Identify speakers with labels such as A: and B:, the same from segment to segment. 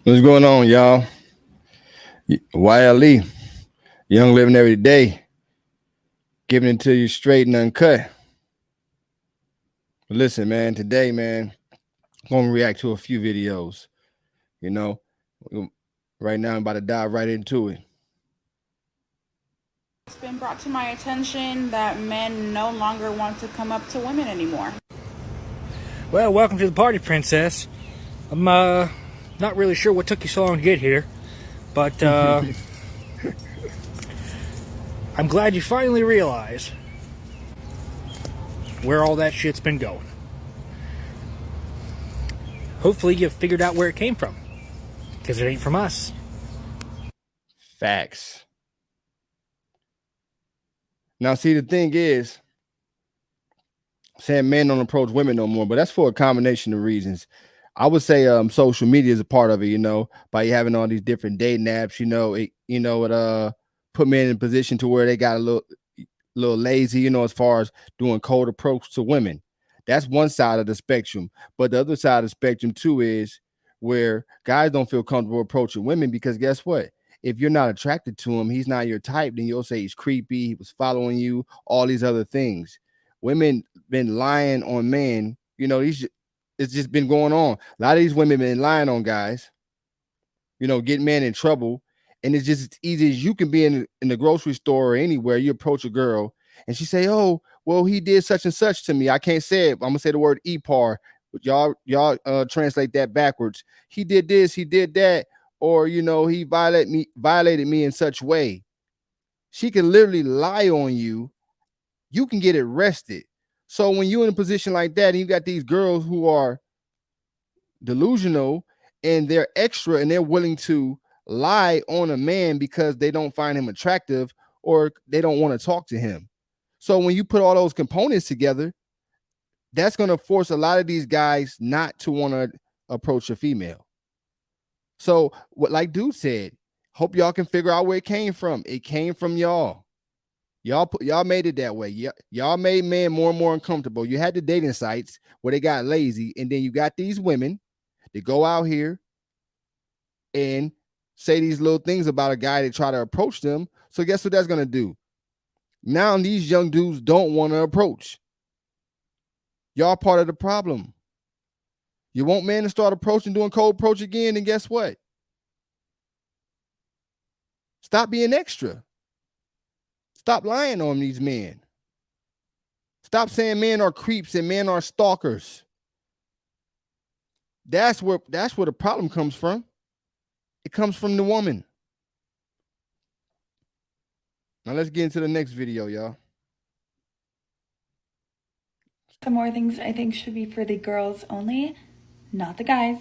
A: What's going on, y'all? YLE, Young Living Every Day, giving it to you straight and uncut. But listen, man, today, man, I'm going to react to a few videos. You know, right now I'm about to dive right into it.
B: It's been brought to my attention that men no longer want to come up to women anymore.
C: Well, welcome to the party, princess. I'm not really sure what took you so long to get here, but I'm glad you finally realize where all that shit's been going. Hopefully you've figured out where it came from, because it ain't from us.
A: Facts. Now, see, the thing is, saying men don't approach women no more, but that's for a combination of reasons. I would say social media is a part of it, by having all these different dating apps, it put men in a position to where they got a little lazy, as far as doing cold approach to women. That's one side of the spectrum. But the other side of the spectrum too is where guys don't feel comfortable approaching women because guess what? If you're not attracted to him, he's not your type, then you'll say he's creepy, he was following you, all these other things. Women been lying on men, it's just been going on. A lot of these women been lying on guys, getting men in trouble. And it's just as easy as you can be in the grocery store or anywhere. You approach a girl and she say, "Oh, well, he did such and such to me. I can't say it. I'm gonna say the word EPAR, but y'all translate that backwards. He did this, he did that, or he violated me in such way." She can literally lie on you. You can get arrested. So when you're in a position like that, and you got these girls who are delusional and they're extra and they're willing to lie on a man because they don't find him attractive or they don't want to talk to him. So when you put all those components together, that's going to force a lot of these guys not to want to approach a female. So what, like dude said, hope y'all can figure out where it came from. It came from y'all. Y'all made it that way. Y'all made men more and more uncomfortable. You had the dating sites where they got lazy, and then you got these women that go out here and say these little things about a guy that try to approach them. So guess what that's gonna do? Now these young dudes don't want to approach. Y'all part of the problem. You want men to start approaching, doing cold approach again, and guess what? Stop being extra. Stop lying on these men. Stop saying men are creeps and men are stalkers. That's where the problem comes from. It comes from the woman. Now let's get into the next video, y'all.
D: Some more things I think should be for the girls only, not the guys.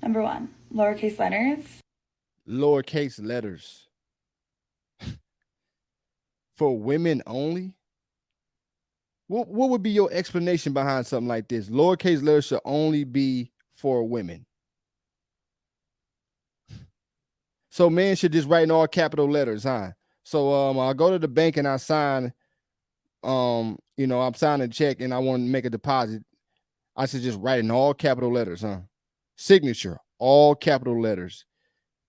D: Number 1, lowercase letters.
A: Lowercase letters. For women only? What would be your explanation behind something like this? Lowercase letters should only be for women. So men should just write in all capital letters, huh? So I go to the bank and I sign, I'm signing a check and I want to make a deposit. I should just write in all capital letters, huh? Signature, all capital letters.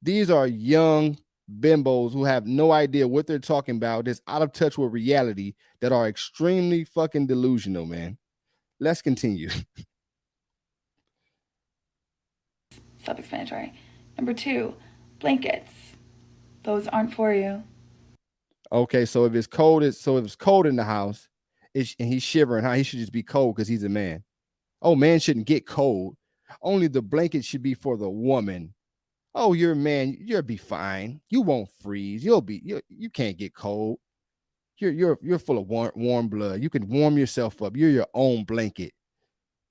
A: These are young bimbos who have no idea what they're talking about, that's out of touch with reality, that are extremely fucking delusional, man. Let's continue.
D: Self-explanatory. Number 2, blankets. Those aren't for you.
A: Okay, so if it's cold, in the house, and he's shivering, he should just be cold because he's a man. Oh, man shouldn't get cold. Only the blanket should be for the woman. Oh, you're a man, you'll be fine. You won't freeze. You can't get cold. You're full of warm blood. You can warm yourself up. You're your own blanket.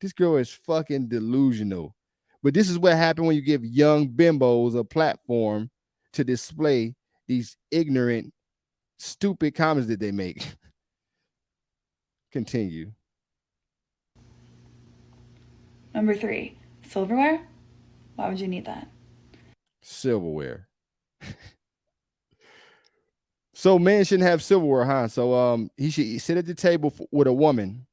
A: This girl is fucking delusional. But this is what happened when you give young bimbos a platform to display these ignorant, stupid comments that they make. Continue.
D: Number 3, silverware. Why would you need that?
A: Silverware. So men shouldn't have silverware, huh? So he should sit at the table with a woman,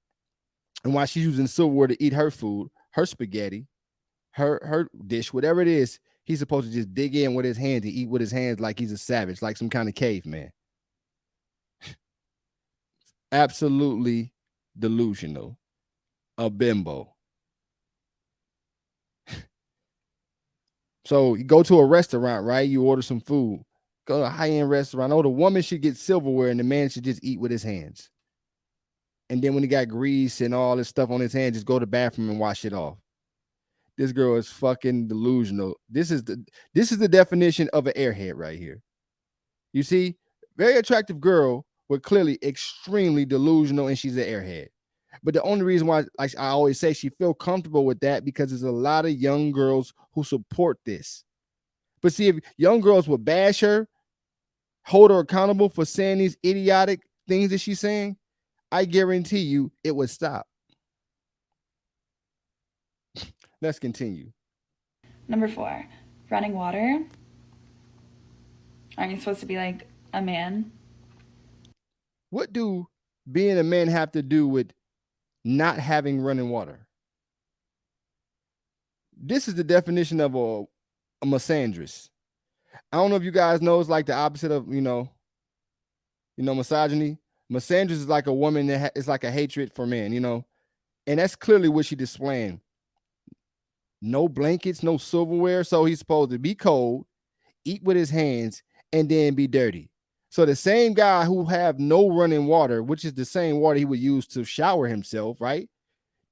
A: and while she's using silverware to eat her food, her spaghetti, her dish, whatever it is, he's supposed to just dig in with his hands and eat with his hands like he's a savage, like some kind of caveman. Absolutely delusional. A bimbo. So you go to a restaurant, right? You order some food. Go to a high-end restaurant. Oh, the woman should get silverware and the man should just eat with his hands. And then when he got grease and all this stuff on his hands, just go to the bathroom and wash it off. This girl is fucking delusional. This is the definition of an airhead right here. You see, very attractive girl, but clearly extremely delusional, and she's an airhead. But the only reason why, like I always say, she feel comfortable with that because there's a lot of young girls who support this. But see, if young girls would bash her, hold her accountable for saying these idiotic things that she's saying, I guarantee you it would stop. Let's continue.
D: Number 4, running water. Aren't you supposed to be like a man?
A: What do being a man have to do with not having running water? This is the definition of a misandrist. I don't know if you guys know, it's like the opposite of, misogyny. Misandrist is like a woman that is like a hatred for men, and that's clearly what she's displaying. No blankets, no silverware. So he's supposed to be cold, eat with his hands, and then be dirty. So the same guy who have no running water, which is the same water he would use to shower himself, right?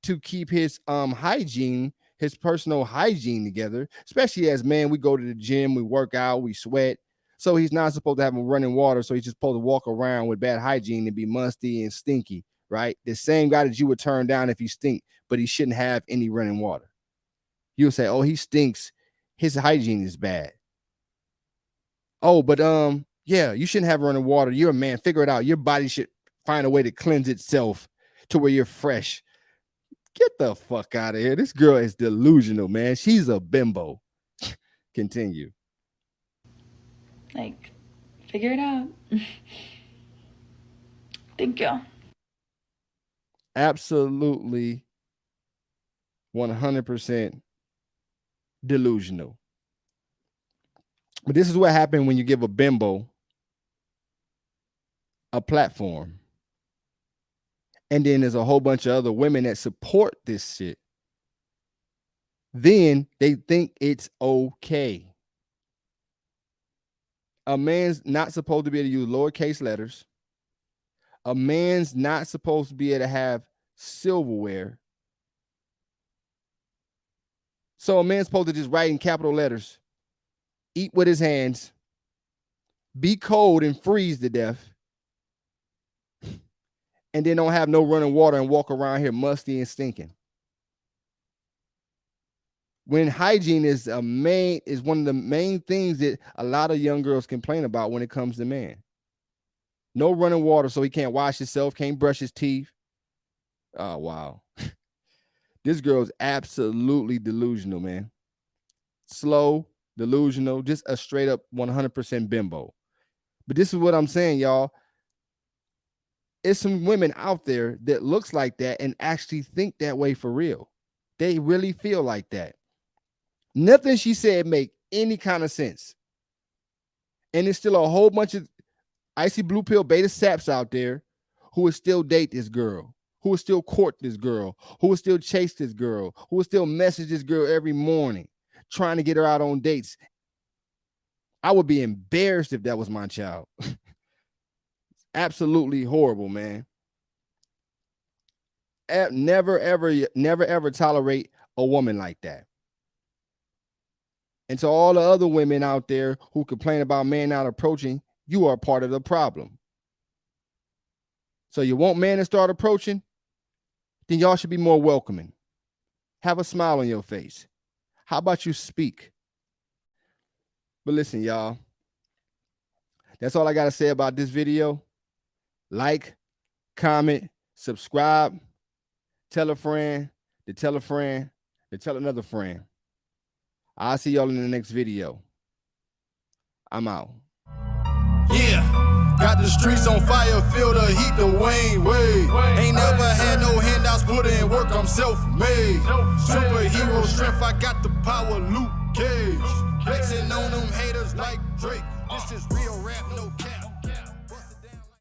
A: To keep his hygiene, his personal hygiene together, especially as men, we go to the gym, we work out, we sweat. So he's not supposed to have running water. So he's just supposed to walk around with bad hygiene and be musty and stinky, right? The same guy that you would turn down if he stink, but he shouldn't have any running water. You'll say, oh, he stinks. His hygiene is bad. Oh, but yeah, you shouldn't have running water. You're a man. Figure it out. Your body should find a way to cleanse itself to where you're fresh. Get the fuck out of here. This girl is delusional, man. She's a bimbo. Continue.
D: Like, figure it out. Thank you.
A: Absolutely 100% delusional. But this is what happened when you give a bimbo a platform. And then there's a whole bunch of other women that support this shit. Then they think it's okay. A man's not supposed to be able to use lowercase letters. A man's not supposed to be able to have silverware. So a man's supposed to just write in capital letters, eat with his hands, be cold and freeze to death, and then don't have no running water and walk around here musty and stinking. When hygiene is one of the main things that a lot of young girls complain about when it comes to men. No running water, so he can't wash himself, can't brush his teeth. Oh, wow. This girl is absolutely delusional, man. Slow, delusional, just a straight up 100% bimbo. But this is what I'm saying, y'all. It's some women out there that looks like that and actually think that way for real. They really feel like that. Nothing she said make any kind of sense. And there's still a whole bunch of icy blue pill beta saps out there who would still date this girl, who would still court this girl, who would still chase this girl, who would still message this girl every morning, trying to get her out on dates. I would be embarrassed if that was my child. Absolutely horrible, man. Never, ever tolerate a woman like that. And to all the other women out there who complain about men not approaching, you are part of the problem. So you want men to start approaching? Then y'all should be more welcoming. Have a smile on your face. How about you speak? But listen, y'all. That's all I got to say about this video. Like, comment, subscribe, tell a friend, to tell a friend, to tell another friend. I'll see y'all in the next video. I'm out.
E: Yeah, Got the streets on fire, feel the heat, the Wayne Wade. Ain't never had no handouts, put in work, I'm self-made. Superhero strength, I got the power, Luke Cage. Flexing on them haters like Drake.